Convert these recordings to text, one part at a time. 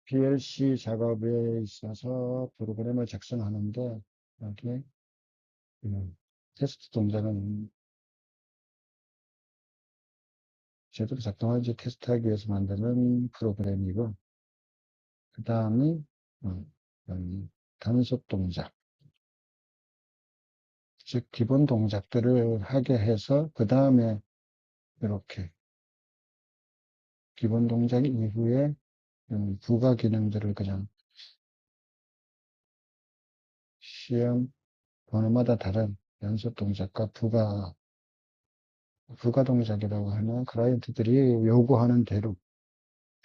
PLC 작업에 있어서 프로그램을 작성하는데 여기 테스트 동작은 제대로 작동하는지 테스트하기 위해서 만드는 프로그램이고 그 다음이 여기 단속 동작 즉 기본 동작들을 하게 해서 그 다음에 이렇게 기본 동작 이후에 부가 기능들을 그냥 시험 번호마다 다른 연속 동작과 부가 동작이라고 하는 클라이언트들이 요구하는 대로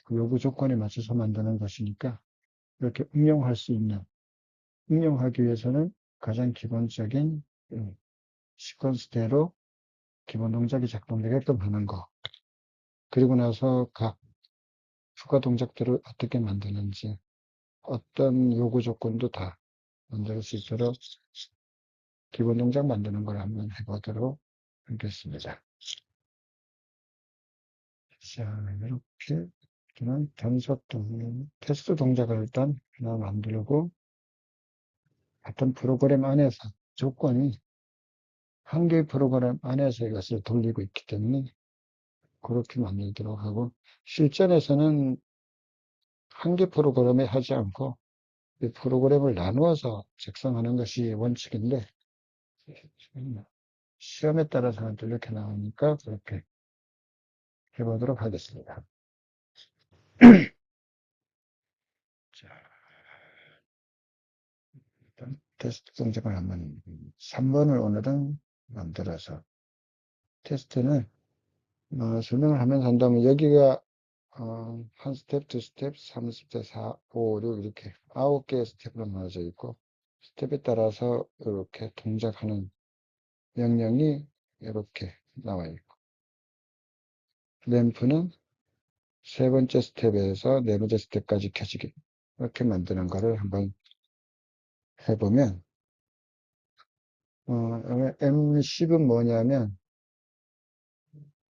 그 요구 조건에 맞춰서 만드는 것이니까 이렇게 응용하기 위해서는 가장 기본적인 시퀀스대로 기본 동작이 작동되게끔 하는 거. 그리고 나서 각 부가 동작들을 어떻게 만드는지 어떤 요구 조건도 다 만들 수 있도록 기본 동작 만드는 걸 한번 해보도록 하겠습니다. 자, 이렇게 저는 테스트 동작을 일단 하나 만들고 같은 프로그램 안에서 조건이 한 개의 프로그램 안에서 이것을 돌리고 있기 때문에 그렇게 만들도록 하고 실전에서는 한 개 프로그램에 하지 않고 이 프로그램을 나누어서 작성하는 것이 원칙인데 시험에 따라서는 또 이렇게 나오니까 그렇게 해보도록 하겠습니다. 자, 일단 테스트 동작을 한번 3번을 오늘은 만들어서 테스트는 설명을 하면서 한다면 여기가 한 스텝, 두 스텝, 3스텝, 4, 5, 6 이렇게 9개의 스텝으로 나눠져 있고 스텝에 따라서 이렇게 동작하는 명령이 이렇게 나와 있고 램프는 세 번째 스텝에서 네 번째 스텝까지 켜지게 이렇게 만드는 거를 한번 해보면 M10은 뭐냐면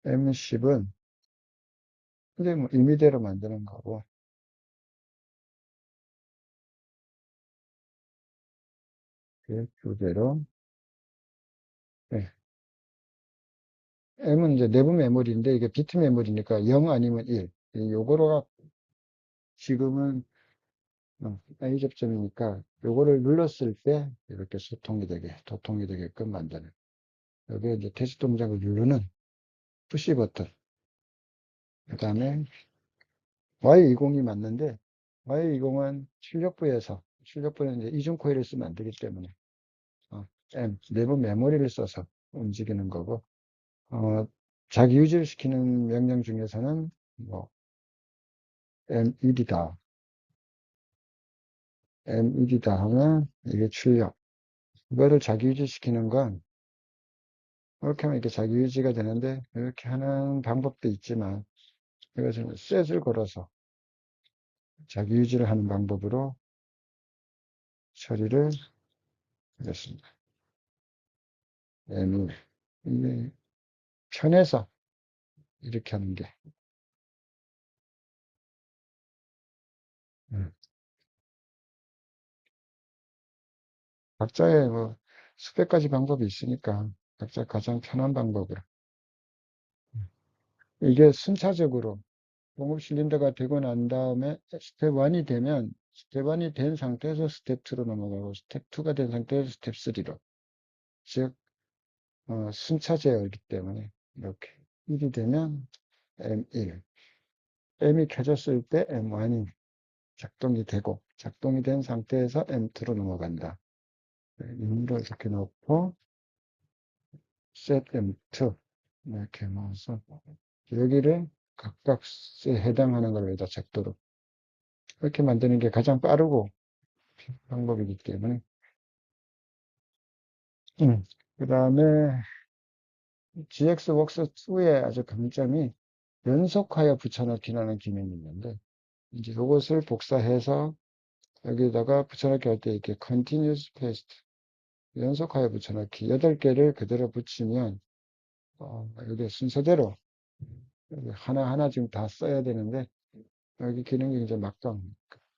M10은 이제 뭐 임의대로 만드는 거고 그 교대로 네. M은 이제 내부 메모리인데 이게 비트 메모리니까 0 아니면 1 요거로가 지금은 A 접점이니까 요거를 눌렀을 때 이렇게 도통이 되게끔 만드는 여기에 이제 테스트 동작을 누르는 푸시 버튼 그 다음에 Y20이 맞는데 Y20은 출력부에는 이제 이중 코일을 쓰면 안 되기 때문에 내부 메모리를 써서 움직이는 거고 자기 유지를 시키는 명령 중에서는 뭐 MED다 하면 이게 출력 이거를 자기 유지시키는 건 이렇게 하면 이렇게 자기 유지가 되는데 이렇게 하는 방법도 있지만 이것은 셋을 걸어서 자기 유지를 하는 방법으로 처리를 하겠습니다. 이게 편해서 이렇게 하는 게 각자의 뭐 수백 가지 방법이 있으니까 각자 가장 편한 방법으로 이게 순차적으로 공급 실린더가 되고 난 다음에 스텝 1이 되면 스텝 1이 된 상태에서 스텝 2로 넘어가고 스텝 2가 된 상태에서 스텝 3로 즉 순차제어이기 때문에 이렇게 1이 되면 M1 M이 켜졌을 때 M1이 작동이 되고 작동이 된 상태에서 M2로 넘어간다. 임의로 이렇게 놓고 set M2 이렇게 넣어서 여기를 각각에 해당하는 걸 여기다 적도록 이렇게 만드는 게 가장 빠르고 방법이기 때문에 그 다음에 GX웍스2의 아주 강점이 연속하여 붙여넣기라는 기능이 있는데 이제 이것을 복사해서 여기다가 붙여넣기 할 때 이렇게 continuous paste 연속하여 붙여넣기 8개를 그대로 붙이면 여기 순서대로 여기 하나하나 지금 다 써야 되는데 여기 기능이 이제 막강.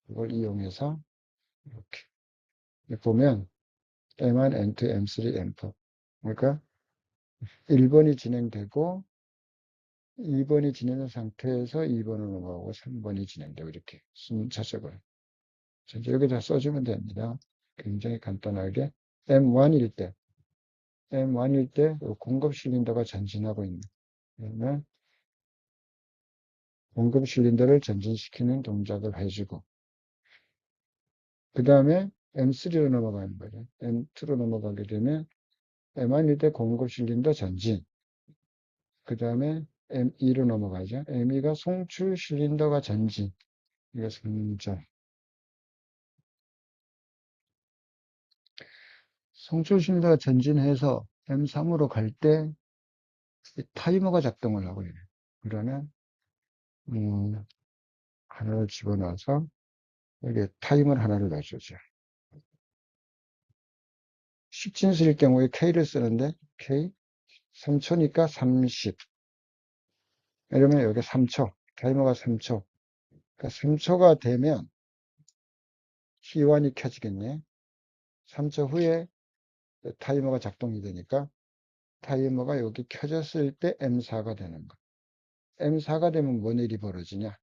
그걸 이용해서 이렇게 보면 M1, M2, M3, M4. 그러니까 1번이 진행되고 2번이 진행된 상태에서 2번으로 넘어가고 3번이 진행되고 이렇게 순차적으로. 이제 여기다 써주면 됩니다. 굉장히 간단하게 M1일 때 M1일 때 공급 실린더가 전진하고 있는 그러면 공급 실린더를 전진시키는 동작을 해주고 그 다음에 M3로 넘어가는 거죠. M2로 넘어가게 되면 M1일 때 공급 실린더 전진 그 다음에 M2로 넘어가죠. M2가 송출 실린더가 전진 이거 성장 송출 실린더가 전진해서 M3으로 갈 때 타이머가 작동을 하고 있어요. 그러면 하나를 집어넣어서 여기에 타이머를 하나를 넣어주죠. 십진수일 경우에 K를 쓰는데 K 3초니까 30 이러면 여기 3초 타이머가 3초 그러니까 3초가 되면 T1이 켜지겠네 3초 후에 타이머가 작동이 되니까 타이머가 여기 켜졌을 때 M4가 되는 거 M4가 되면 뭔 일이 벌어지냐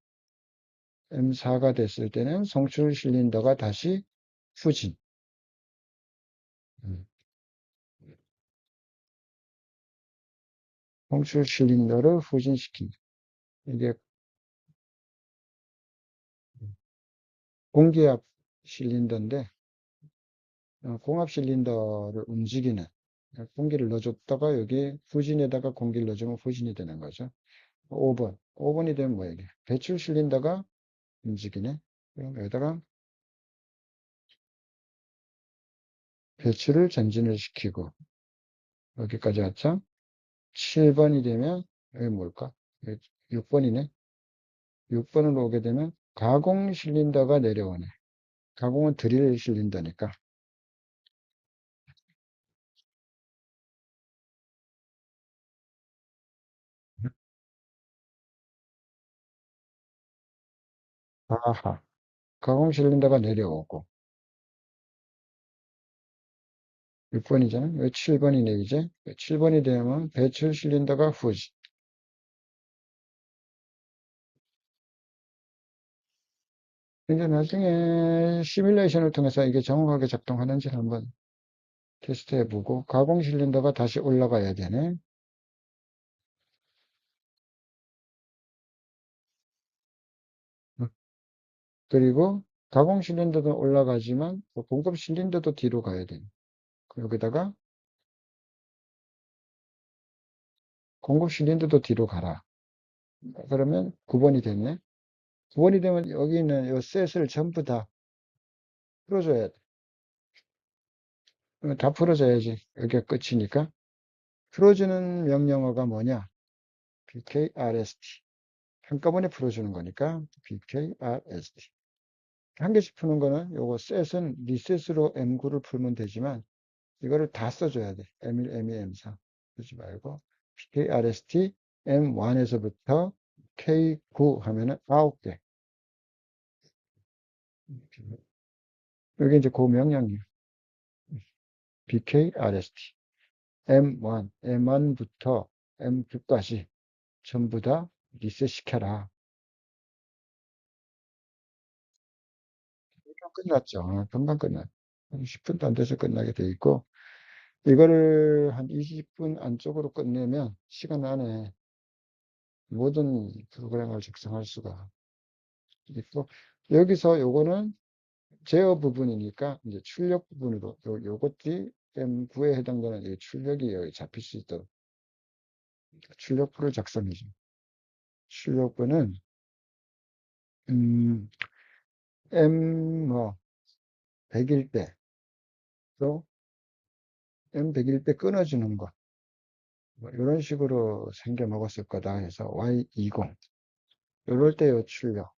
M4가 됐을 때는 송출 실린더가 다시 후진 송출 실린더를 후진시킨다 이게 공기압 실린더인데 공압 실린더를 움직이는 공기를 넣어줬다가 여기 후진에다가 공기를 넣어주면 후진이 되는 거죠. 5번. 5번이 되면 뭐야 이게? 배출 실린더가 움직이네. 그럼 여기다가 배출을 전진을 시키고 여기까지 왔죠? 7번이 되면 여기 뭘까? 6번이네. 6번으로 오게 되면 가공 실린더가 내려오네. 가공은 드릴 실린더니까. 아하. 가공 실린더가 내려오고 6번이잖아. 왜 7번이네, 이제? 7번이 되면 배출 실린더가 후지. 이제 나중에 시뮬레이션을 통해서 이게 정확하게 작동하는지 한번 테스트해보고, 가공 실린더가 다시 올라가야 되네. 그리고 가공 실린더도 올라가지만, 공급 실린더도 뒤로 가야 돼. 여기다가 공급 실린더도 뒤로 가라. 그러면 9번이 됐네. 9번이 되면 여기 있는 이 셋을 전부 다 풀어줘야 돼. 다 풀어줘야지. 여기가 끝이니까. 풀어주는 명령어가 뭐냐? BKRST. 한꺼번에 풀어주는 거니까 BKRST. 한 개씩 푸는 거는 요거 셋은 리셋으로 M9를 풀면 되지만 이거를 다 써줘야 돼. M1, M2, M4 쓰지 말고 BKRST M1에서부터 K9 하면은 9개. 이게 이제 그 명령이에요. BKRST M1, M1부터 M9까지 전부 다 리셋 시켜라. 끝났죠. 금방 끝났. 한 10분도 안 돼서 끝나게 돼 있고, 이거를 한 20분 안쪽으로 끝내면 시간 안에 모든 프로그램을 작성할 수가 있고, 여기서 요거는 제어 부분이니까 이제 출력 부분으로, 요것들이 M9에 해당되는 이 출력이 여기 잡힐 수 있도록 출력부를 작성해줍니다. 출력부는, M 뭐, 100일 때, 또 M100일 때 끊어주는 거. 뭐 이런 식으로 생겨 먹었을 거다 해서 Y20 이럴 때요 출력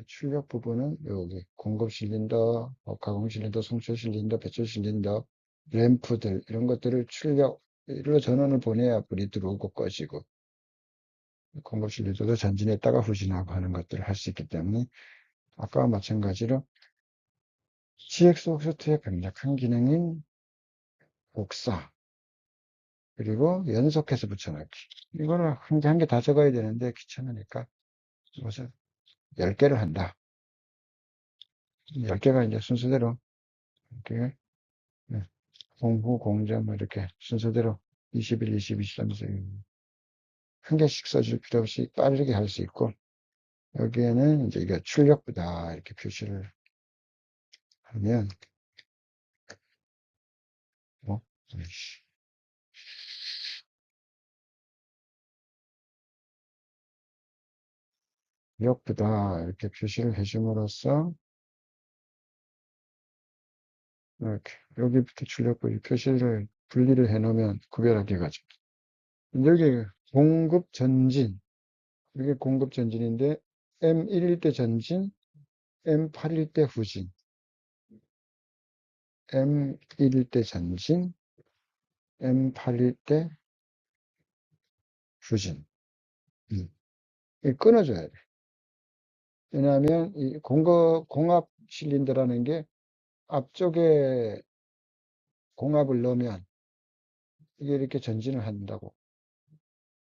출력 부분은 여기 공급 실린더 가공 실린더 송출 실린더 배출 실린더 램프들 이런 것들을 출력으로 전원을 보내야 불이 들어오고 꺼지고 공급실리도도 전진했다가 후진하고 하는 것들을 할 수 있기 때문에 아까와 마찬가지로 GX 옥수트의 강력한 기능인 복사 그리고 연속해서 붙여넣기 이거를 한 개 한 개 다 적어야 되는데 귀찮으니까 이것을 10개를 한다. 10개가 이제 순서대로 이렇게 공부, 공점 뭐 이렇게 순서대로 21, 22, 23, 24 한 개씩 써줄 필요 없이 빠르게 할 수 있고 여기에는 이제 이게 출력부다 이렇게 표시를 하면 뭐 출력부다 이렇게 표시를 해줌으로써 이렇게 여기부터 출력부 표시를 분리를 해 놓으면 구별하게 가죠. 여기 공급 전진 이게 공급 전진인데 M1일 때 전진 M8일 때 후진 M1일 때 전진 M8일 때 후진 끊어줘야 돼. 왜냐하면 이 공합 실린더라는 게 앞쪽에 공합을 넣으면 이게 이렇게 전진을 한다고.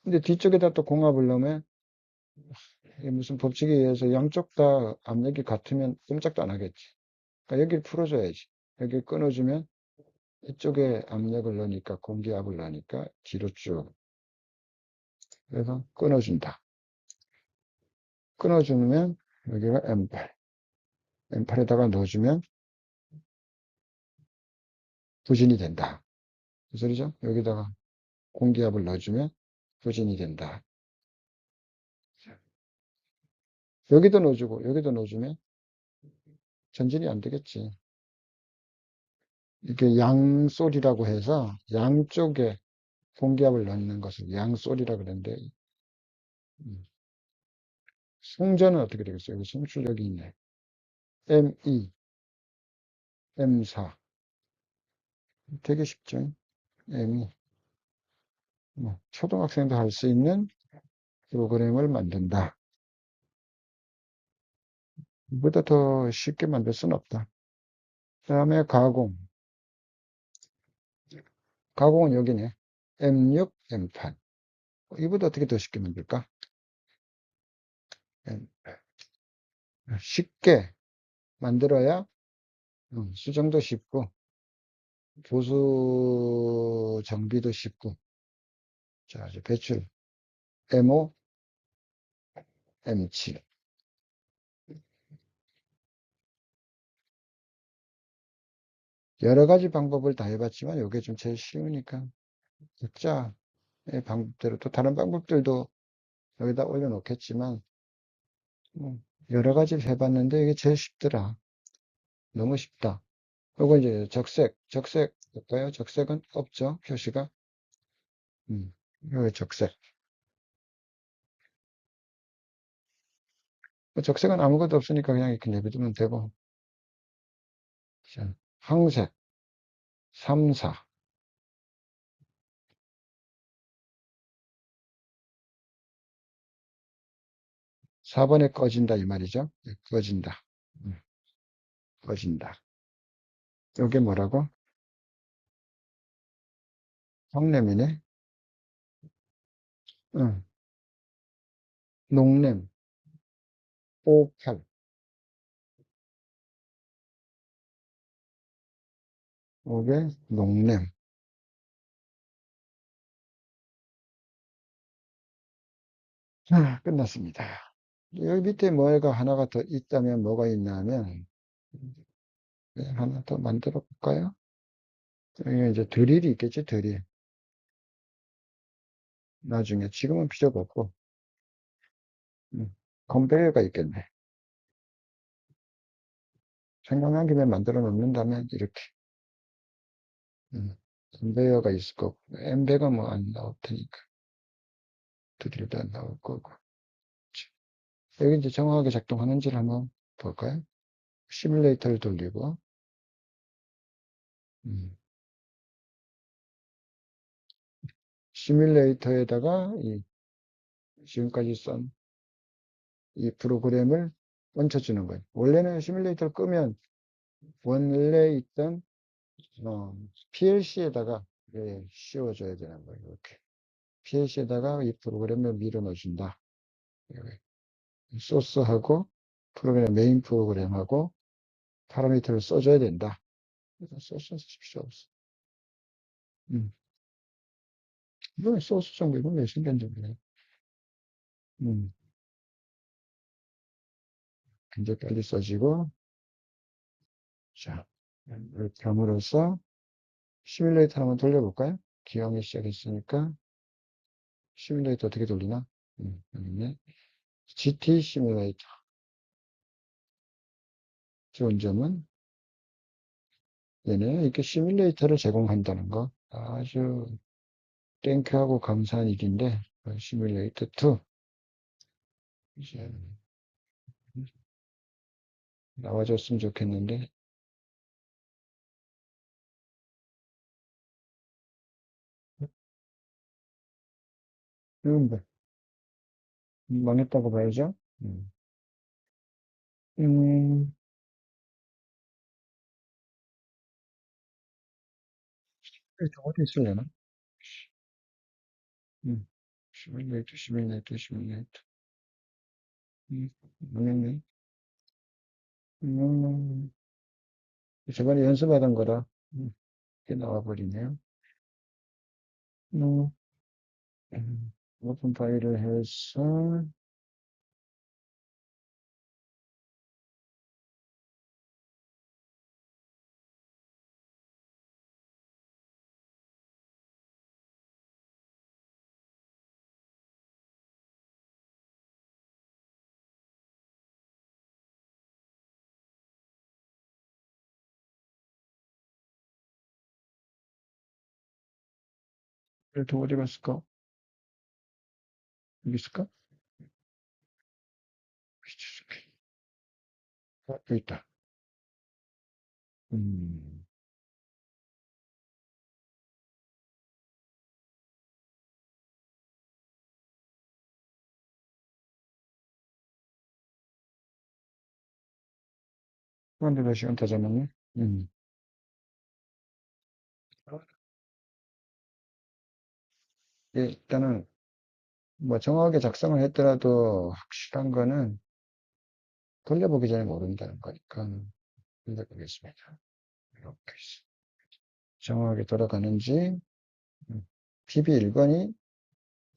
근데 뒤쪽에다 또 공합을 넣으면 이게 무슨 법칙에 의해서 양쪽 다 압력이 같으면 꼼짝도 안 하겠지. 그러니까 여기를 풀어줘야지. 여기 끊어주면 이쪽에 압력을 넣으니까 공기압을 넣으니까 뒤로 쭉. 그래서 끊어준다. 끊어주면 여기가 M8. M8에다가 넣어주면 부진이 된다. 그 소리죠? 여기다가 공기압을 넣어주면 부진이 된다. 여기도 넣어주고 여기도 넣어주면 전진이 안 되겠지. 이게 양솔이라고 해서 양쪽에 공기압을 넣는 것을 양솔이라고 그러는데 승전은 어떻게 되겠어요? 여기 승출력이 있네. M2, M4 되게 쉽죠? M2 뭐, 초등학생도 할 수 있는 프로그램을 만든다. 이보다 더 쉽게 만들 수는 없다. 그 다음에 가공. 가공은 여기네. M6, M8. 이보다 어떻게 더 쉽게 만들까? 쉽게 만들어야 수정도 쉽고 보수 정비도 쉽고 자 이제 배출 M5, M7 여러 가지 방법을 다 해봤지만 이게 좀 제일 쉬우니까 각자의 방법대로 또 다른 방법들도 여기다 올려놓겠지만 여러 가지를 해봤는데 이게 제일 쉽더라. 너무 쉽다. 그리고 이제 적색 볼까요? 적색은 없죠. 표시가. 여기 적색. 적색은 아무것도 없으니까 그냥 이렇게 내비두면 되고. 자, 항색, 3, 4. 4번에 꺼진다 이 말이죠. 꺼진다. 꺼진다. 이게 뭐라고? 황냄이네. 응. 녹냄, 5, 8. 이게 녹냄. 끝났습니다. 여기 밑에 뭐가 하나가 더 있다면 뭐가 있냐면 하나 더 만들어 볼까요? 여기 이제 드릴이 있겠지, 드릴. 나중에 지금은 필요가 없고 컨베이어가 있겠네. 생각난 김에 만들어 놓는다면 이렇게 컨베이어가 있을 거고 엠베가 뭐 안 나올 테니까 드릴도 안 나올 거고 여기 이제 정확하게 작동하는지를 한번 볼까요? 시뮬레이터를 돌리고 시뮬레이터에다가 이 지금까지 쓴 이 프로그램을 얹혀주는 거예요. 원래는 시뮬레이터를 끄면 원래 있던 PLC에다가 씌워줘야 되는 거예요. 이렇게. PLC에다가 이 프로그램을 밀어 넣어준다. 소스하고 프로그램, 메인 프로그램하고 파라미터를 써줘야 된다. 소스는 쓸 필요 없어. 이건 소스 정도, 이건 왜 신경전이네. 음, 굉장히 빨리 써지고, 자, 이렇게 함으로써 시뮬레이터 한번 돌려볼까요? 기형이 시작했으니까, 시뮬레이터 어떻게 돌리나? 여기 있네. GT 시뮬레이터. 좋은 점은 얘네 이렇게 시뮬레이터를 제공한다는 거. 아주 땡큐하고 감사한 일인데, 시뮬레이터 2. 이제 나와줬으면 좋겠는데, 이건 뭐, 망했다고 봐야죠. 음, 어디 있으려나? 음, 시뮬레이터. 망했네. 음, 저번에 연습하던 거라, 이렇게 나와버리네요. 음, 오픈 파일을 해서, 그래도 어디 갔을까? 여기 있을까? 여기 있다. 음, 그런데 몇 시간 더 잡았네? 음. 예, 일단은, 뭐, 정확하게 작성을 했더라도 확실한 거는 돌려보기 전에 모른다는 거니까, 돌려보겠습니다. 이렇게 정확하게 돌아가는지, PB1번이,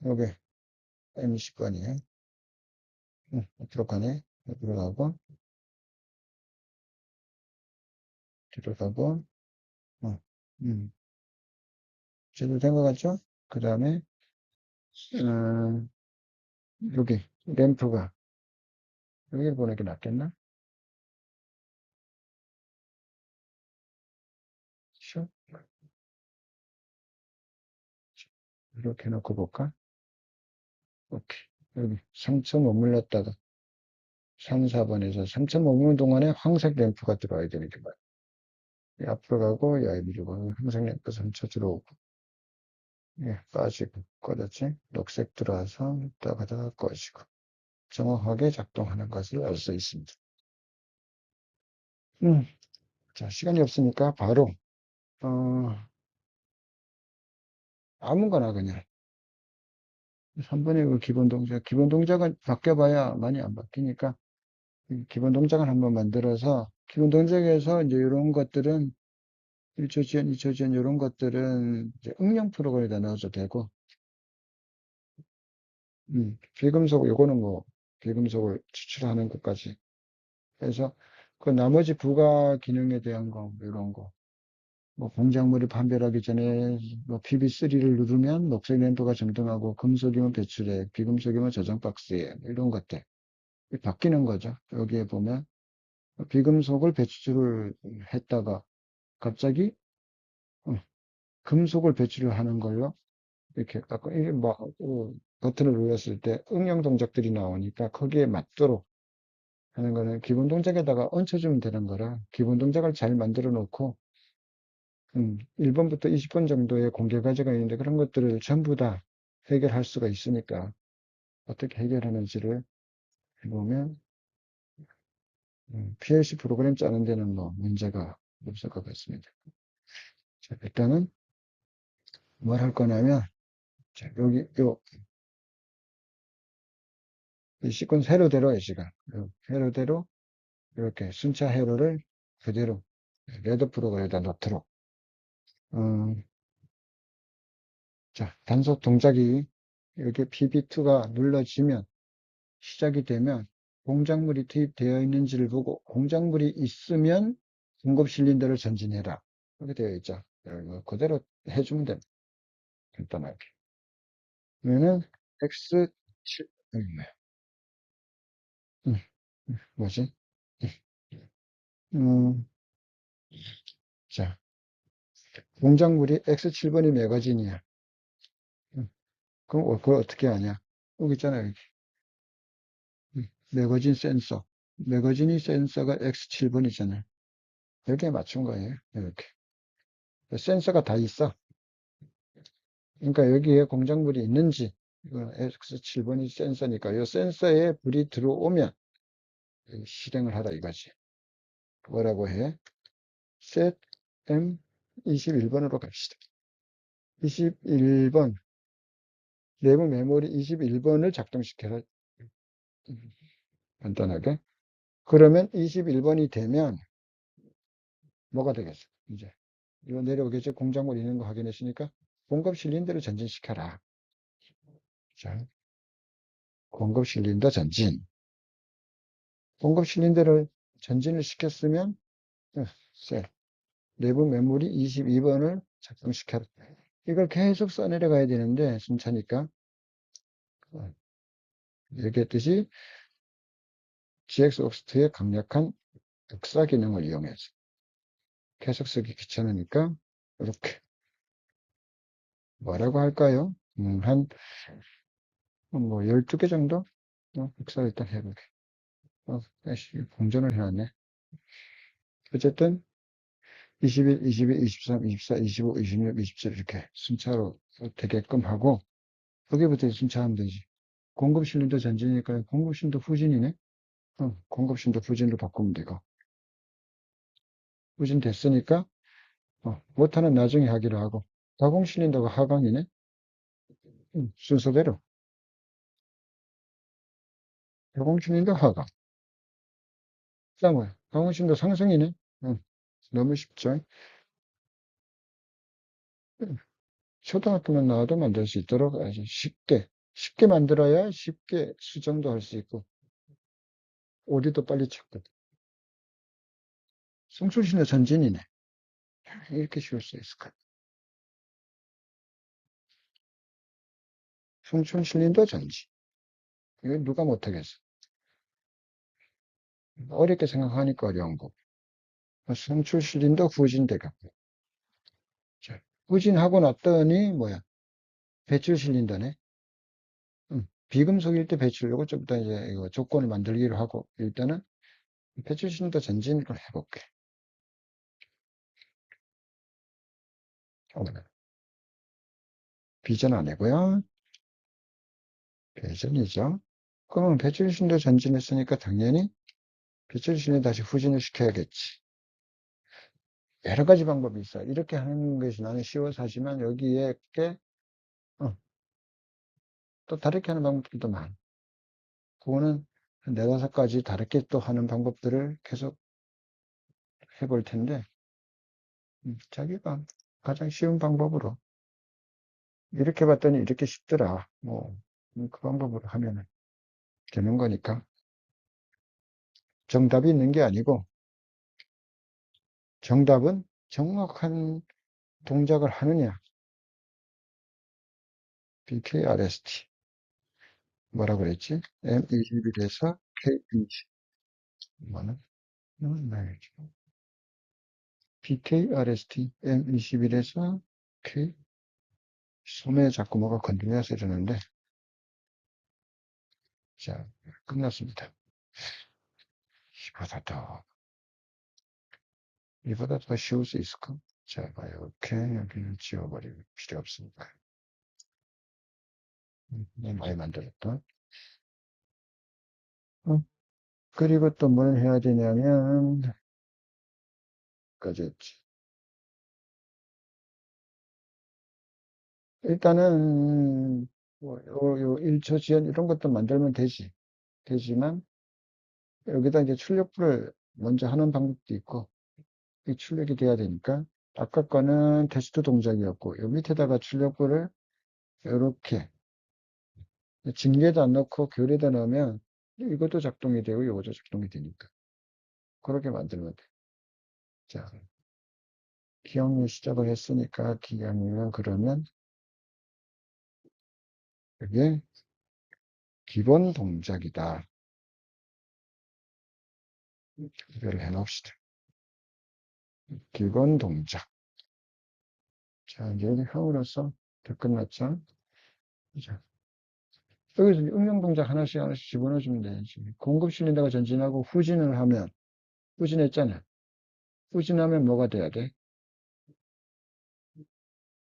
여기 MC1이에요. 앞으로 가네. 앞으로 가고, 뒤로 가고, 어, 음, 제대로 된 것 같죠? 그 다음에, 어, 여기, 램프가, 여기를 보는 게 낫겠나? 슉, 이렇게 해놓고 볼까? 오케이. 여기, 3천 머물렀다가, 3, 4번에서 3천 머무는 동안에 황색 램프가 들어와야 되는 게 말이야. 앞으로 가고, 야, 이리로 가고, 황색 램프 3초 들어오고, 예, 빠지고, 꺼졌지? 녹색 들어와서, 있다가다가 꺼지고, 정확하게 작동하는 것을 알 수 있습니다. 음, 자, 시간이 없으니까 바로, 어, 아무거나 그냥. 3번의 그 기본 동작은 바뀌어봐야 많이 안 바뀌니까, 기본 동작을 한번 만들어서, 기본 동작에서 이제 이런 것들은 1초 지연, 2초 지연 이런 것들은 이제 응용 프로그램에다 넣어도 되고, 비금속, 요거는 뭐, 비금속을 추출하는 것까지 해서, 그 나머지 부가 기능에 대한 거, 이런 거. 뭐 공작물이 판별하기 전에 뭐 PB3를 누르면 녹색 램프가 점등하고 금속이면 배출해, 비금속이면 저장 박스에 이런 것들 바뀌는 거죠. 여기에 보면 비금속을 배출을 했다가 갑자기 어, 금속을 배출을 하는 걸로 이렇게 아까 이게 뭐 버튼을 눌렀을 때 응용 동작들이 나오니까 거기에 맞도록 하는 거는 기본 동작에다가 얹혀주면 되는 거라 기본 동작을 잘 만들어 놓고 1번부터 20번 정도의 공개 과제가 있는데 그런 것들을 전부 다 해결할 수가 있으니까 어떻게 해결하는지를 해보면, PLC 프로그램 짜는 데는 뭐 문제가 없을 것 같습니다. 자, 일단은 뭘 할 거냐면, 자, 여기, 이 시퀀스 회로대로, 이 시간. 회로대로, 이렇게 순차 회로를 그대로 레드 프로그램에다 넣도록. 자, 단속 동작이 이렇게 PB2가 눌러지면, 시작이 되면, 공작물이 투입되어 있는지를 보고, 공작물이 있으면 공급 실린더를 전진해라. 이렇게 되어 있죠. 이거 그대로 해주면 됩니다. 간단하게. 그러면은, X7, 뭐지? 음, 자, 공작물이 X7번이 매거진이야. 그럼 그걸 어떻게 하냐? 여기 있잖아요. 여기. 매거진 센서. 매거진이 센서가 X7번이잖아요. 여기에 맞춘 거예요. 이렇게. 센서가 다 있어. 그러니까 여기에 공작물이 있는지, 이건 X7번이 센서니까 이 센서에 불이 들어오면 실행을 하라 이거지. 뭐라고 해? set M 21번으로 갑시다. 21번. 내부 메모리 21번을 작동시켜라. 간단하게. 그러면 21번이 되면 뭐가 되겠어? 이제 이거 내려오겠죠? 공작물 있는 거 확인했으니까 공급 실린더를 전진시켜라. 자, 공급 실린더 전진. 공급 실린더를 전진을 시켰으면 셀 내부 메모리 22번을 작동시켜라. 이걸 계속 써내려가야 되는데 순차니까 얘기했듯이 GX옥스트의 강력한 역사 기능을 이용해서 계속 쓰기 귀찮으니까 이렇게 뭐라고 할까요? 뭐 12개 정도? 역사 일단 해보게. 공전을 해놨네. 어쨌든 21, 22, 23, 24, 25, 26, 27 이렇게 순차로 되게끔 하고 여기부터 순차하면 되지. 공급 실린더 전진이니까 공급 실린더 후진이네. 공급 실린더 후진으로 바꾸면 되고 후진 됐으니까 못하는 나중에 하기로 하고 가공 실린더가 하강이네. 순서대로 가공 실린더 하강. 그다음 뭐야? 가공 실린더 상승이네. 너무 쉽죠. 초등학교만 나와도 만들 수 있도록 아주 쉽게 만들어야 쉽게 수정도 할 수 있고, 오디도 빨리 찾고, 성출신의 전진이네. 이렇게 쉬울 수 있을 것 같아요. 성출신인도 전진. 이거 누가 못하겠어. 어렵게 생각하니까 어려운 거고. 성출신인도 후진되겠고. 자, 후진하고 났더니, 뭐야? 배출 실린더네. 비금속일 때 배출, 요거 좀 이따 이제 이거 조건을 만들기로 하고, 일단은 배출 실린더 전진을 해볼게. 비전 아니고요. 배전이죠. 그러면 배출신도 전진했으니까 당연히 배출신을 다시 후진을 시켜야겠지. 여러 가지 방법이 있어. 이렇게 하는 것이 나는 쉬워서 하지만 여기에 또 다르게 하는 방법들도 많아. 그거는 한 네다섯 가지 다르게 또 하는 방법들을 계속 해볼 텐데, 자기가 가장 쉬운 방법으로 이렇게 봤더니 이렇게 쉽더라. 뭐, 그 방법으로 하면 되는 거니까. 정답이 있는 게 아니고, 정답은 정확한 동작을 하느냐. BKRST. 뭐라 그랬지? M21에서 K20. 뭐는? BKRST M21에서 K. 소매 자꾸 뭐가 건드려서 이러는데. 자, 끝났습니다. 이보다 더 쉬울 수 있을까? 자, 이렇게 여기는 지워버리고 필요 없습니다. 많이 만들었다. 그리고 또 뭘 해야 되냐면, 까지였지. 일단은, 요 1초 지연 이런 것도 만들면 되지만, 여기다 이제 출력부를 먼저 하는 방법도 있고, 이 출력이 돼야 되니까, 아까 거는 테스트 동작이었고, 요 밑에다가 출력부를 이렇게, 징계도 안 넣고 교리에다 넣으면, 이것도 작동이 되고, 이것도 작동이 되니까. 그렇게 만들면 돼. 자, 기억일 시작을 했으니까, 기억이면 그러면, 이게 기본 동작이다. 이걸 해놓읍시다. 기본 동작. 자, 이제 형으로서 다 끝났죠? 자, 여기서 응용 동작 하나씩 집어넣어주면 되지. 공급 실린다가 전진하고 후진을 하면, 후진했잖아. 후진하면 뭐가 돼야 돼?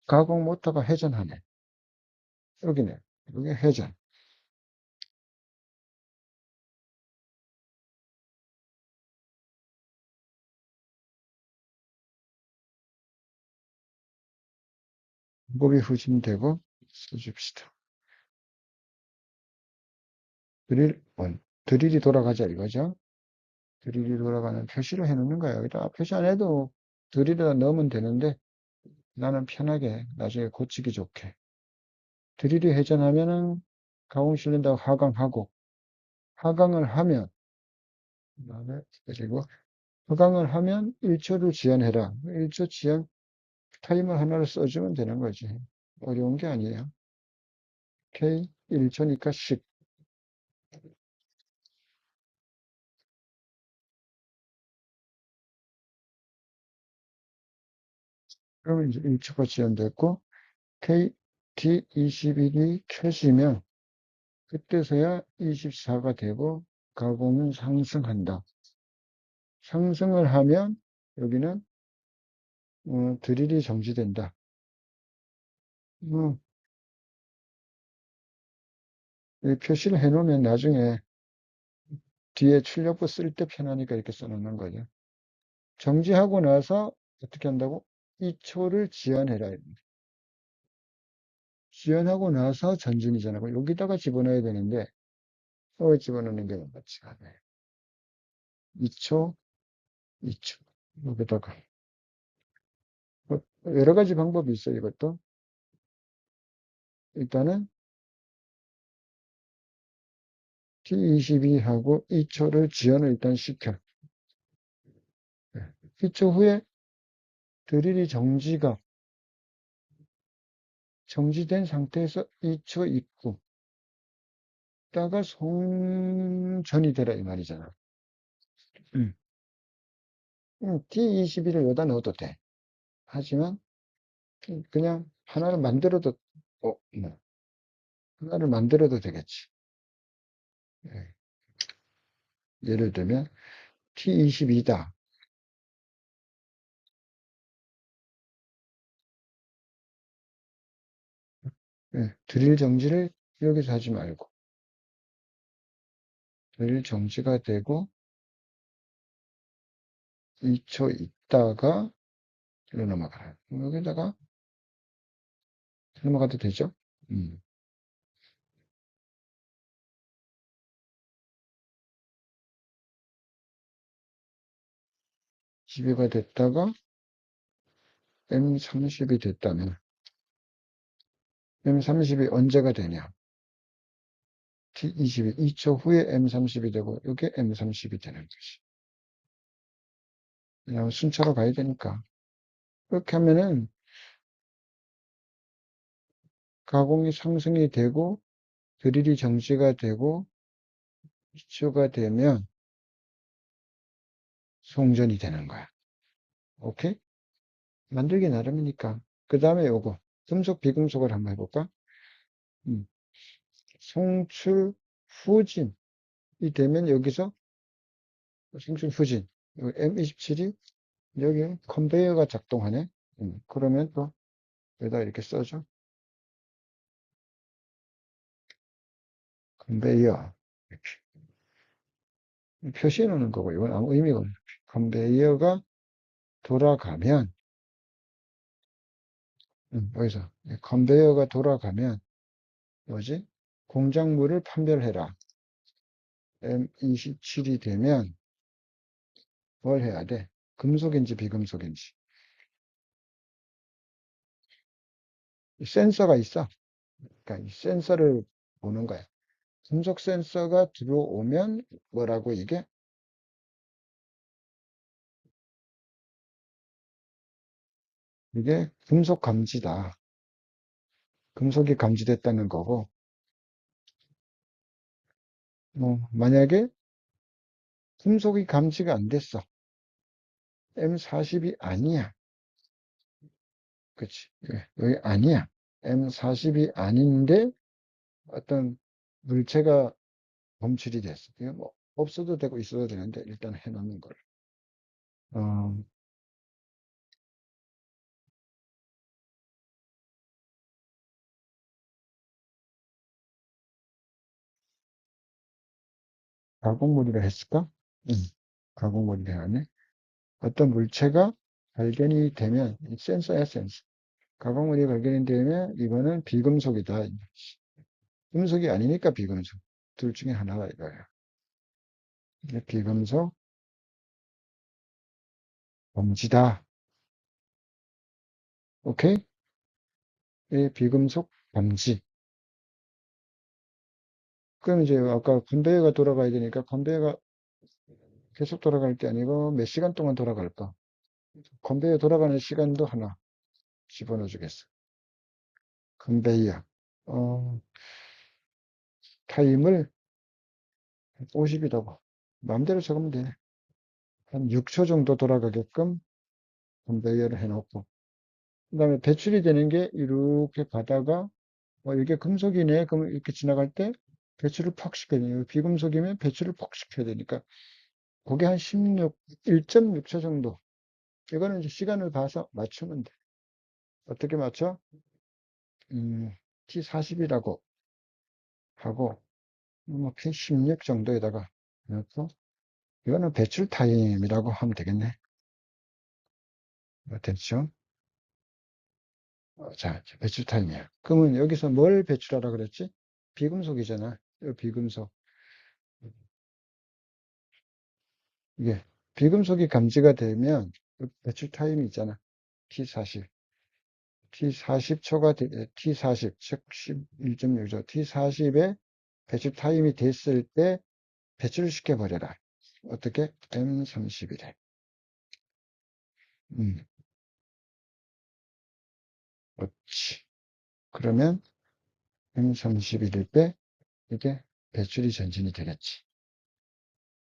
가공 모터가 회전하네. 여기네. 여기 회전. 공급이 후진되고 써줍시다. 드릴, 드릴이 돌아가자 이거죠? 드릴이 돌아가는 표시를 해놓는 거야. 여기다 표시 안 해도 드릴에다 넣으면 되는데 나는 편하게 나중에 고치기 좋게. 드릴이 회전하면은 가공 실린다고 하강하고 하강을 하면 그다음에 그리고 하강을 하면 1초를 지연해라. 1초 지연 타이머 하나를 써주면 되는 거지. 어려운 게 아니에요. K 1초니까 10. 그러면 이제 1초가 지연됐고 K T21이 켜지면 그때서야 24가 되고 가공은 상승한다. 상승을 하면 여기는 드릴이 정지된다. 이 표시를 해놓으면 나중에 뒤에 출력부 쓸 때 편하니까 이렇게 써놓는 거죠. 정지하고 나서 어떻게 한다고? 2초를 지연해라. 지연하고 나서 전진이잖아. 여기다가 집어넣어야 되는데 여기 집어넣는 게 맞지가 않아요. 2초, 2초. 여기다가. 여러 가지 방법이 있어요, 이것도. 일단은 T22하고 2초를 지연을 일단 시켜. 2초 후에 드릴이 정지된 상태에서 2초 있고, 있다가 송전이 되라 이 말이잖아. T21을 여기다 넣어도 돼. 하지만 그냥 어, 뭐, 하나를 만들어도 되겠지. 예. 예를 들면 T22다. 예. 드릴 정지를 여기서 하지 말고 드릴 정지가 되고 2초 있다가 일로 넘어가라. 여기다가 넘어가도 되죠? 음. 12가 됐다가 M30이 됐다면 M30이 언제가 되냐? T22, 2초 후에 M30이 되고 이게 M30이 되는 것이. 그냥 순차로 가야 되니까. 그렇게 하면은 가공이 상승이 되고 드릴이 정지가 되고 2초가 되면 송전이 되는 거야. 오케이? 만들기 나름이니까. 그 다음에 요거. 금속, 비금속을 한번 해볼까? 음. 송출, 후진이 되면 여기서 송출, 후진. M27이 여기 컨베이어가 작동하네. 그러면 또 여기다 이렇게 써줘. 컨베이어. 표시해 놓는 거고, 이건 아무 의미가 없는. 컨베이어가 돌아가면, 여기서, 컨베이어가 돌아가면, 뭐지? 공작물을 판별을 해라. M27이 되면, 뭘 해야 돼? 금속인지 비금속인지. 센서가 있어. 그러니까 이 센서를 보는 거야. 금속 센서가 들어오면 뭐라고 이게? 이게 금속 감지다. 금속이 감지됐다는 거고, 만약에 금속이 감지가 안 됐어. M40이 아니야. 그치? 여기 아니야. M40이 아닌데 어떤 물체가 검출이 됐어. 이거 뭐 없어도 되고 있어도 되는데 일단 해놓는 걸. 어, 가공물이라 했을까? 응. 가공물이라 하네. 어떤 물체가 발견이 되면 이 센서야 센서. 가공물이 발견이 되면 이거는 비금속이다. 금속이 아니니까 비금속. 둘 중에 하나가 이거야. 이게 비금속 범지다. 오케이? 이 비금속 범지. 그럼 이제 아까 컨베이어가 돌아가야 되니까 컨베이어가 계속 돌아갈 게 아니고 몇 시간 동안 돌아갈까? 컨베이어 돌아가는 시간도 하나 집어넣어 주겠어. 컨베이어. 어, 타임을 50이라고. 마음대로 적으면 돼. 한 6초 정도 돌아가게끔 컨베이어를 해놓고. 그 다음에 배출이 되는 게 이렇게 가다가, 이게 금속이네. 그럼 이렇게 지나갈 때 배출을 퍽 시켜야 돼요. 비금속이면 배출을 퍽 시켜야 되니까. 그게 한 1.6초 정도. 이거는 이제 시간을 봐서 맞추면 돼. 어떻게 맞춰? T40이라고 하고, 뭐, P16 정도에다가 넣고, 이거는 배출 타임이라고 하면 되겠네. 됐죠? 자, 배출 타임이야. 그러면 여기서 뭘 배출하라 그랬지? 비금속이잖아. 이 비금속. 이게, 비금속이 감지가 되면, 배출 타임이 있잖아. T40. T40초가, T40, 즉 11.6초. T40에 배출 타임이 됐을 때 배출을 시켜버려라. 어떻게? M30이래. 음, 그렇지. 그러면 M31일 때 이게 배출이 전진이 되겠지.